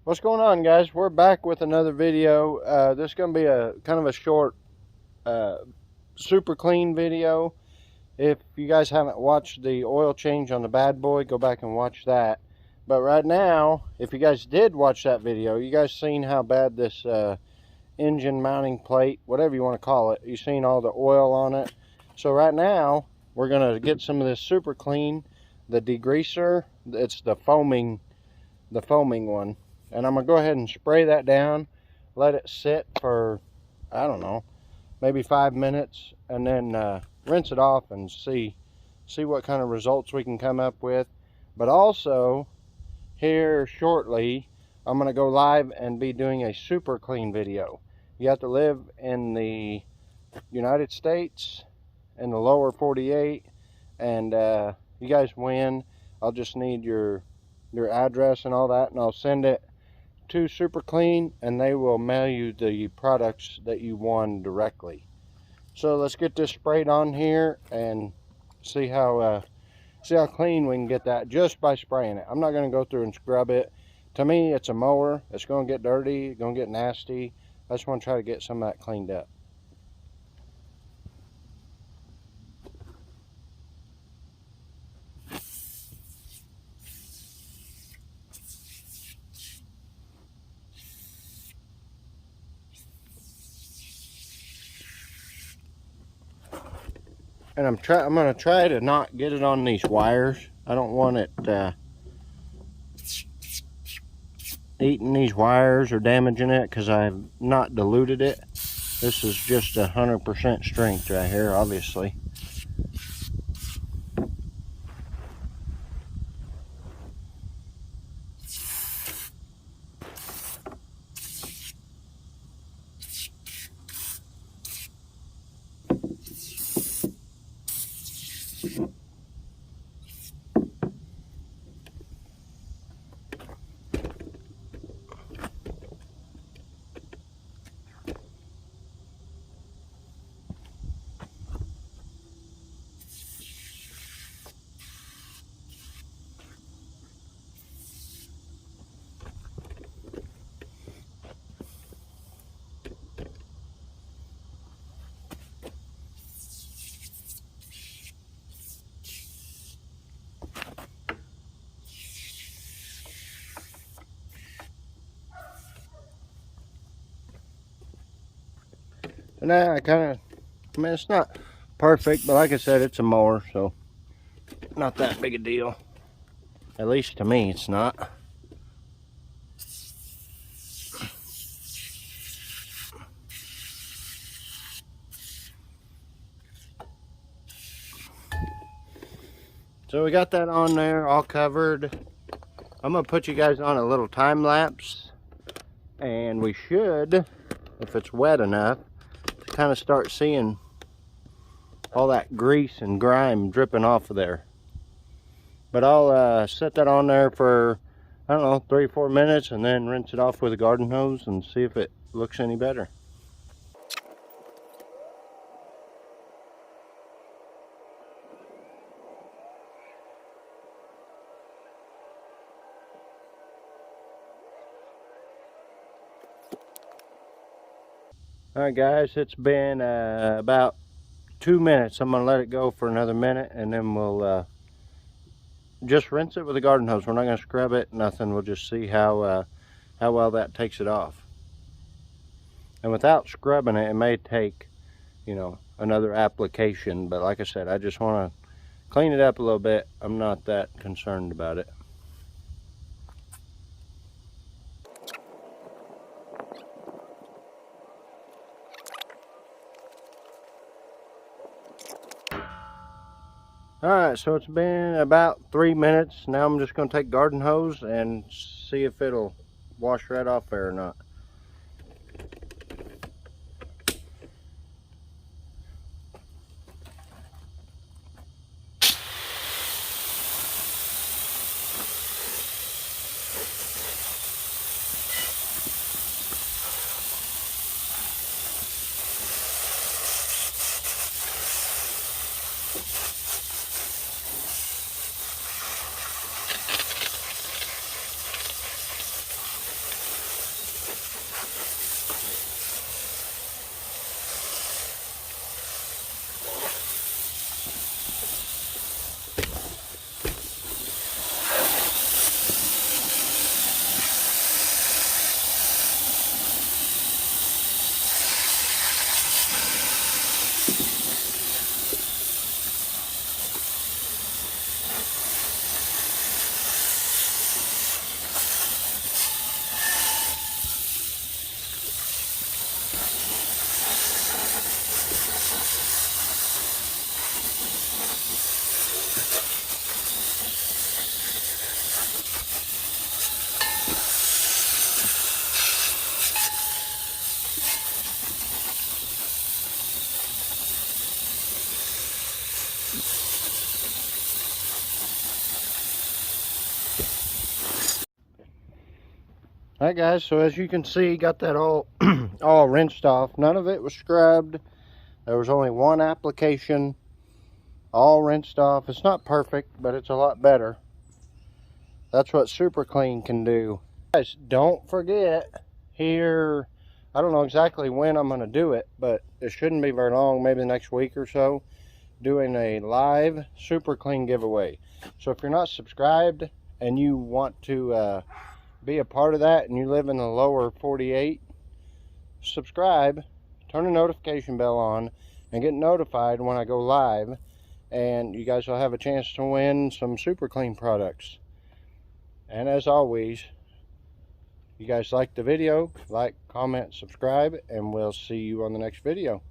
What's going on, guys? We're back with another video. This is going to be a kind of a short super clean video. If you guys haven't watched the oil change on the Badboy, go back and watch that. But right now, if you guys did watch that video, you guys seen how bad this engine mounting plate, whatever you want to call it, you seen all the oil on it. So right now we're going to get some of this super clean, the degreaser. It's the foaming one. And I'm going to go ahead and spray that down, let it sit for, I don't know, maybe 5 minutes, and then rinse it off and see what kind of results we can come up with. But also, here shortly, I'm going to go live and be doing a super clean video. You have to live in the United States, in the lower 48, and you guys win. I'll just need your address and all that, and I'll send it to Super Clean, and they will mail you the products that you won directly. So let's get this sprayed on here and see how clean we can get that just by spraying it. I'm not going to go through and scrub it. To me, it's a mower. It's going to get dirty, it's going to get nasty. I just want to try to get some of that cleaned up. And I'm going to try to not get it on these wires. I don't want it eating these wires or damaging it, because I've not diluted it. This is just 100% strength right here, obviously. And now I mean, it's not perfect, but like I said, it's a mower, so not that big a deal. At least to me, it's not. So we got that on there, all covered. I'm gonna put you guys on a little time lapse, and we should, if it's wet enough, to kind of start seeing all that grease and grime dripping off of there. But I'll set that on there for, I don't know, 3-4 minutes, and then rinse it off with a garden hose and see if it looks any better. Alright guys, it's been about 2 minutes. I'm going to let it go for another minute, and then we'll just rinse it with a garden hose. We're not going to scrub it, nothing. We'll just see how well that takes it off. And without scrubbing it, it may take, you know, another application. But like I said, I just want to clean it up a little bit. I'm not that concerned about it. Alright, so it's been about 3 minutes. Now I'm just going to take garden hose and see if it'll wash right off there or not. Alright guys, so as you can see, got that all all rinsed off. None of it was scrubbed. There was only one application, all rinsed off. It's not perfect, but it's a lot better. That's what Super Clean can do. Guys, don't forget, here, I don't know exactly when I'm going to do it, but it shouldn't be very long, maybe the next week or so, doing a live Super Clean giveaway. So if you're not subscribed and you want to be a part of that and you live in the lower 48, subscribe, turn the notification bell on, and get notified when I go live, and you guys will have a chance to win some Super Clean products. And as always, you guys like the video, like, comment, subscribe, and we'll see you on the next video.